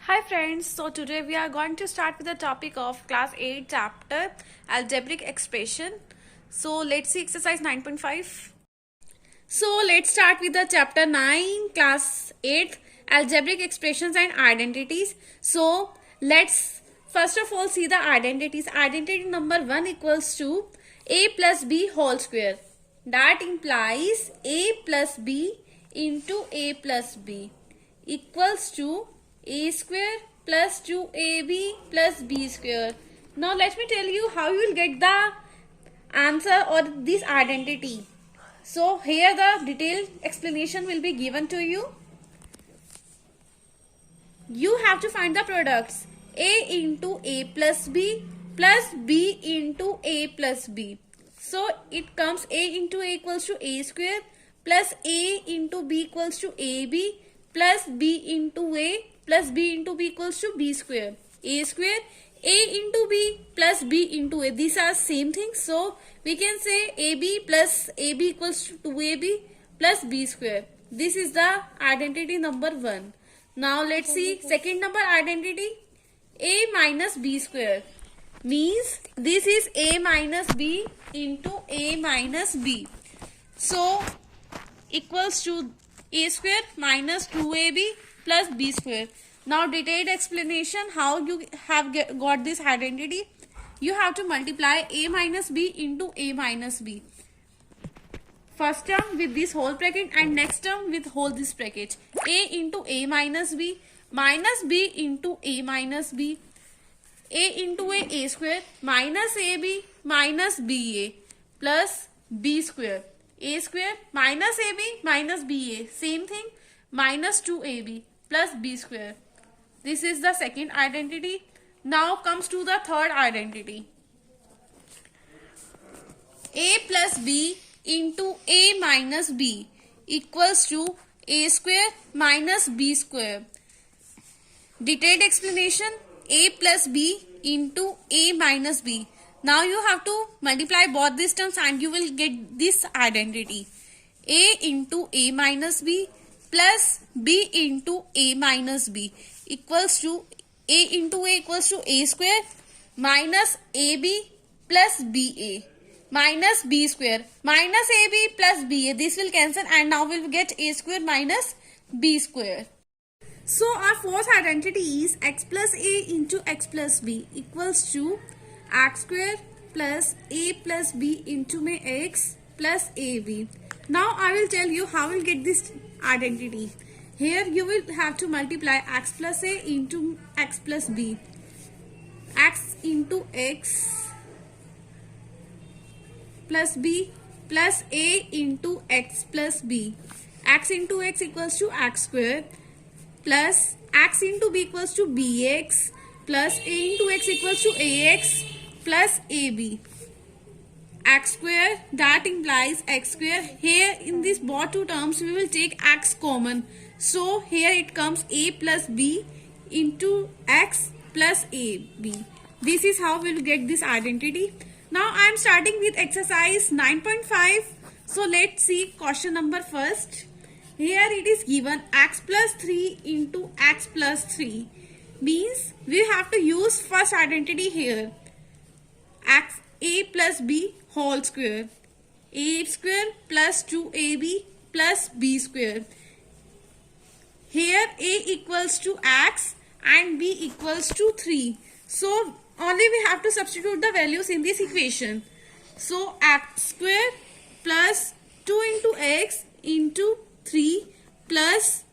Hi friends, so today we are going to start with the topic of class 8 chapter algebraic expression. So let's see exercise 9.5. So let's start with the chapter 9 class 8 algebraic expressions and identities. So let's first of all see the identities. Identity number 1 equals to a plus b whole square. That implies a plus b into a plus b equals to a square plus 2ab plus b square. Now let me tell you how you will get the answer or this identity. So here the detailed explanation will be given to you. You have to find the products a into a plus b into a plus b. So it comes a into a equals to a square plus a into b equals to ab plus b into a plus b into b equals to b square. A square, a into b plus b into a. These are same thing. So we can say ab plus ab equals to 2ab plus b square. This is the identity number 1. Now let's see second number identity. A minus b square means this is a minus b into a minus b. So equals to a square minus 2ab plus b square. Now detailed explanation how you have got this identity. You have to multiply a minus b into a minus b. First term with this whole bracket and next term with whole this bracket. A into a minus b into a minus b. A into a square minus ab minus ba plus b square. A square minus ab minus ba. Same thing, minus 2ab plus b square. This is the second identity. Now comes to the third identity. A plus b into a minus b equals to a square minus b square. Detailed explanation, a plus b into a minus b. Now you have to multiply both these terms and you will get this identity. A into a minus b plus b into a minus b equals to a into a equals to a square minus ab plus ba minus b square minus ab plus ba. This will cancel and now we will get a square minus b square. So our fourth identity is x plus a into x plus b equals to x square plus a plus b into my x plus ab. Now I will tell you how we'll get this identity. Here you will have to multiply x plus a into x plus b. X into x plus b plus a into x plus b. X into x equals to x square plus x into b equals to bx plus a into x equals to ax plus ab. X square, that implies x square. Here in these both two terms we will take x common. So here it comes a plus b into x plus ab. This is how we will get this identity. Now I am starting with exercise 9.5. So let's see question number first. Here it is given x plus 3 into x plus 3. Means we have to use first identity here. X a plus b whole square. A square plus 2ab plus b square. Here a equals to x and b equals to 3. So only we have to substitute the values in this equation. So x square plus 2 into x into 3 plus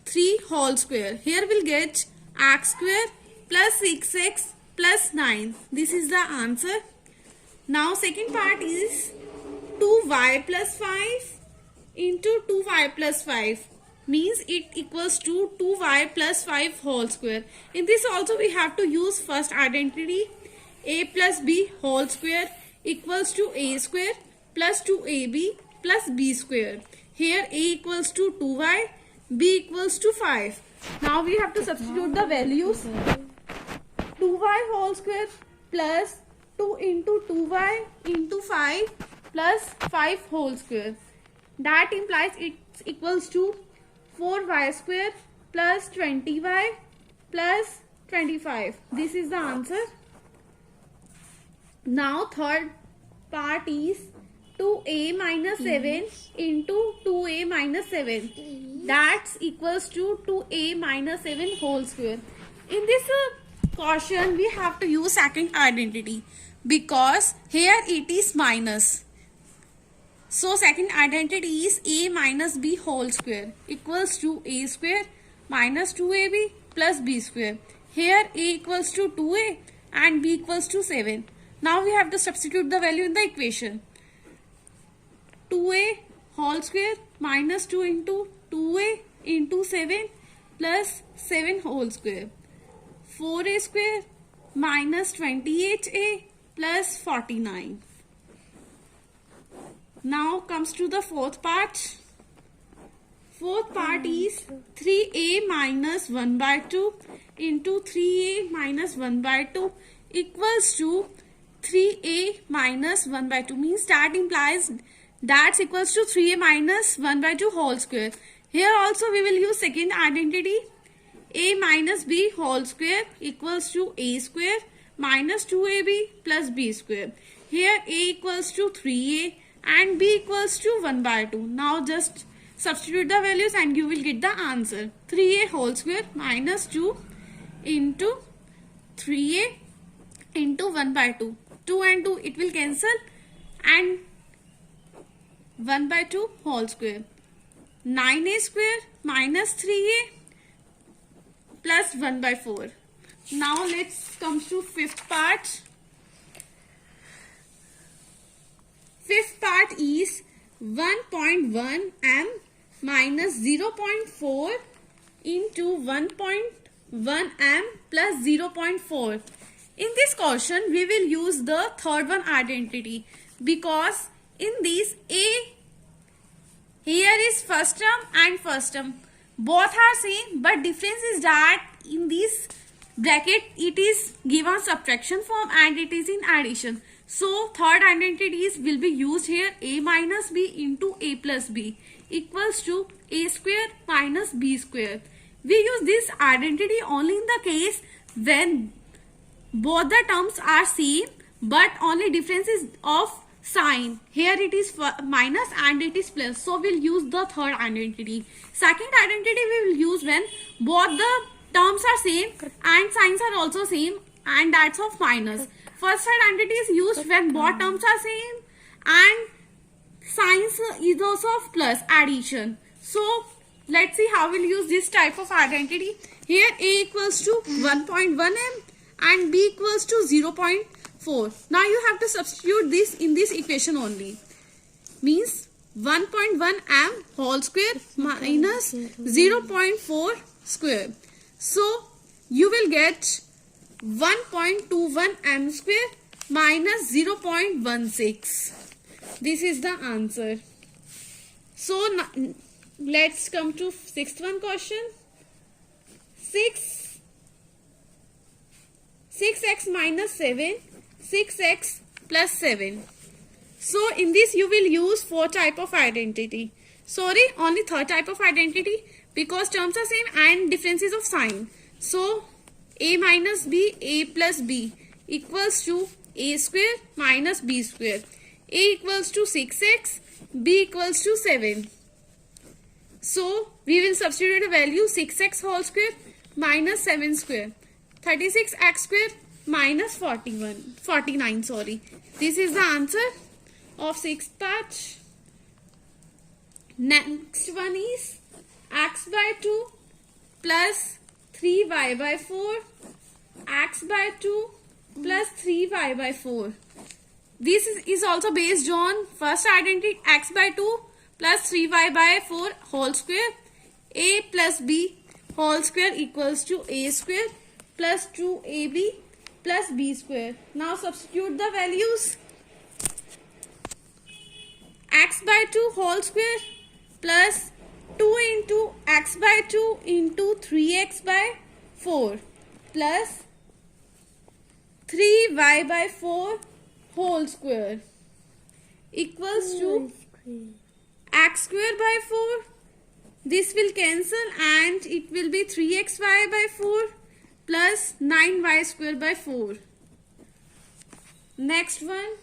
3 whole square. Here we'll get x square plus 6x plus 9. This is the answer. Now second part is 2y plus 5 into 2y plus 5. Means it equals to 2y plus 5 whole square. In this also we have to use first identity. A plus b whole square equals to a square plus 2ab plus b square. Here a equals to 2y, b equals to 5. Now we have to substitute the values. 2y whole square plus 2 into 2y into 5 plus 5 whole square. That implies it equals to 4y square plus 20y plus 25. This is the answer. Now third part is 2a minus 7 into 2a minus 7. That's equals to 2a minus 7 whole square. In this caution, we have to use second identity because here it is minus. So second identity is a minus b whole square equals to a square minus 2ab plus b square. Here a equals to 2a and b equals to 7. Now we have to substitute the value in the equation. 2a whole square minus 2 into 2a into 7 plus 7 whole square. 4a square minus 28a plus 49. Now comes to the fourth part. Fourth part is 3a minus 1 by 2 into 3a minus 1 by 2 equals to 3a minus 1 by 2, means that implies that's equals to 3a minus 1 by 2 whole square. Here also we will use second identity. A minus b whole square equals to a square minus 2ab plus b square. Here a equals to 3a and b equals to 1 by 2. Now just substitute the values and you will get the answer. 3a whole square minus 2 into 3a into 1 by 2. 2 and 2 it will cancel and 1 by 2 whole square. 9a square minus 3a plus 1 by 4. Now let's come to fifth part. Fifth part is 1.1 m minus 0.4 into 1.1 m plus 0.4. In this question, we will use the third one identity because in this a here is first term and first term. Both are same, but difference is that in this bracket it is given subtraction form and it is in addition. So third identities will be used here. A minus b into a plus b equals to a square minus b square. We use this identity only in the case when both the terms are same but only difference is of sign. Here it is minus and it is plus. So we'll use the third identity. Second identity we will use when both the terms are same and signs are also same and that's of minus. First identity is used when both terms are same and signs is also of plus addition. So let's see how we'll use this type of identity. Here a equals to 1.1 m and b equals to 0.4. Now you have to substitute this in this equation only. Means 1.1 m whole square minus 0.4 square. So you will get 1.21 m square minus 0.16. This is the answer. So let's come to sixth one question. 6x minus 7, 6x plus 7. So in this you will use four type of identity. Sorry, only third type of identity because terms are same and differences of sign. So a minus b, a plus b equals to a square minus b square. A equals to 6x, b equals to 7. So we will substitute a value 6x whole square minus 7 square. 36x square minus 49. Sorry. This is the answer of sixth part. Next one is x by 2 plus 3y by 4. X by 2 plus 3y by 4. This is also based on first identity x by 2 plus 3y by 4 whole square. A plus b whole square equals to a square plus 2ab plus b square. Now substitute the values. X by 2 whole square plus 2 into x by 2 into 3x by 4 plus 3y by 4 whole square equals to x square by 4. This will cancel and it will be 3xy by 4 plus 9y square by 4. Next one,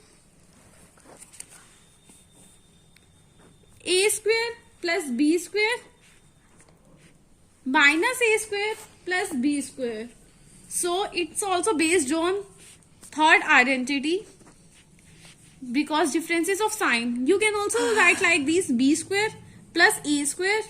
a square plus b square minus a square plus b square. So it's also based on third identity because differences of sign. You can also write like this: b square plus a square,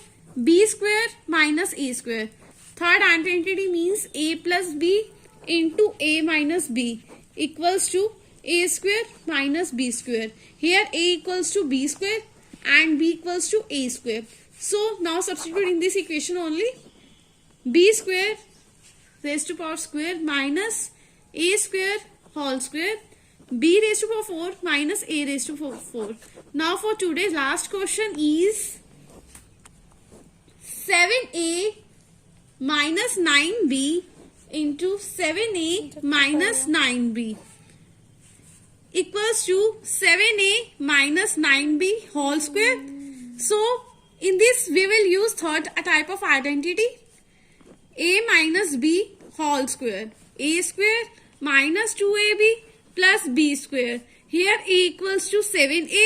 b square minus a square. Third identity means a plus b into a minus b equals to a square minus b square. Here a equals to b square and b equals to a square. So now substitute in this equation only: b square raised to power square minus a square whole square, b raised to power 4 minus a raised to power 4. Now for today's last question is 7a minus 9b into 7a minus 9b equals to 7a minus 9b whole square. So in this we will use third type of identity: a minus b whole square, a square minus 2ab plus b square. Here a equals to 7a,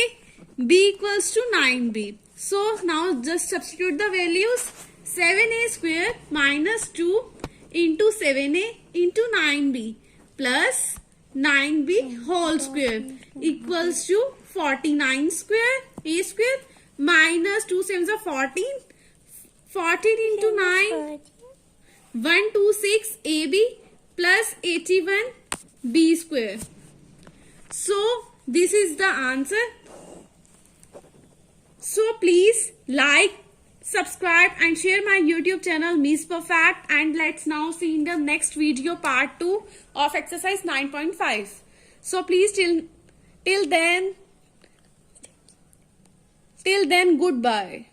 b equals to 9b. So now just substitute the values: 7a square minus 2 into 7a into 9b plus 9b whole square equals to 49 square a square minus 2 7s are 14, 14 into 9 126 ab plus 81 b square. So this is the answer. So please like, subscribe and share my YouTube channel Miss Perfect, and let's now see in the next video part 2 of exercise 9.5. So please till then goodbye.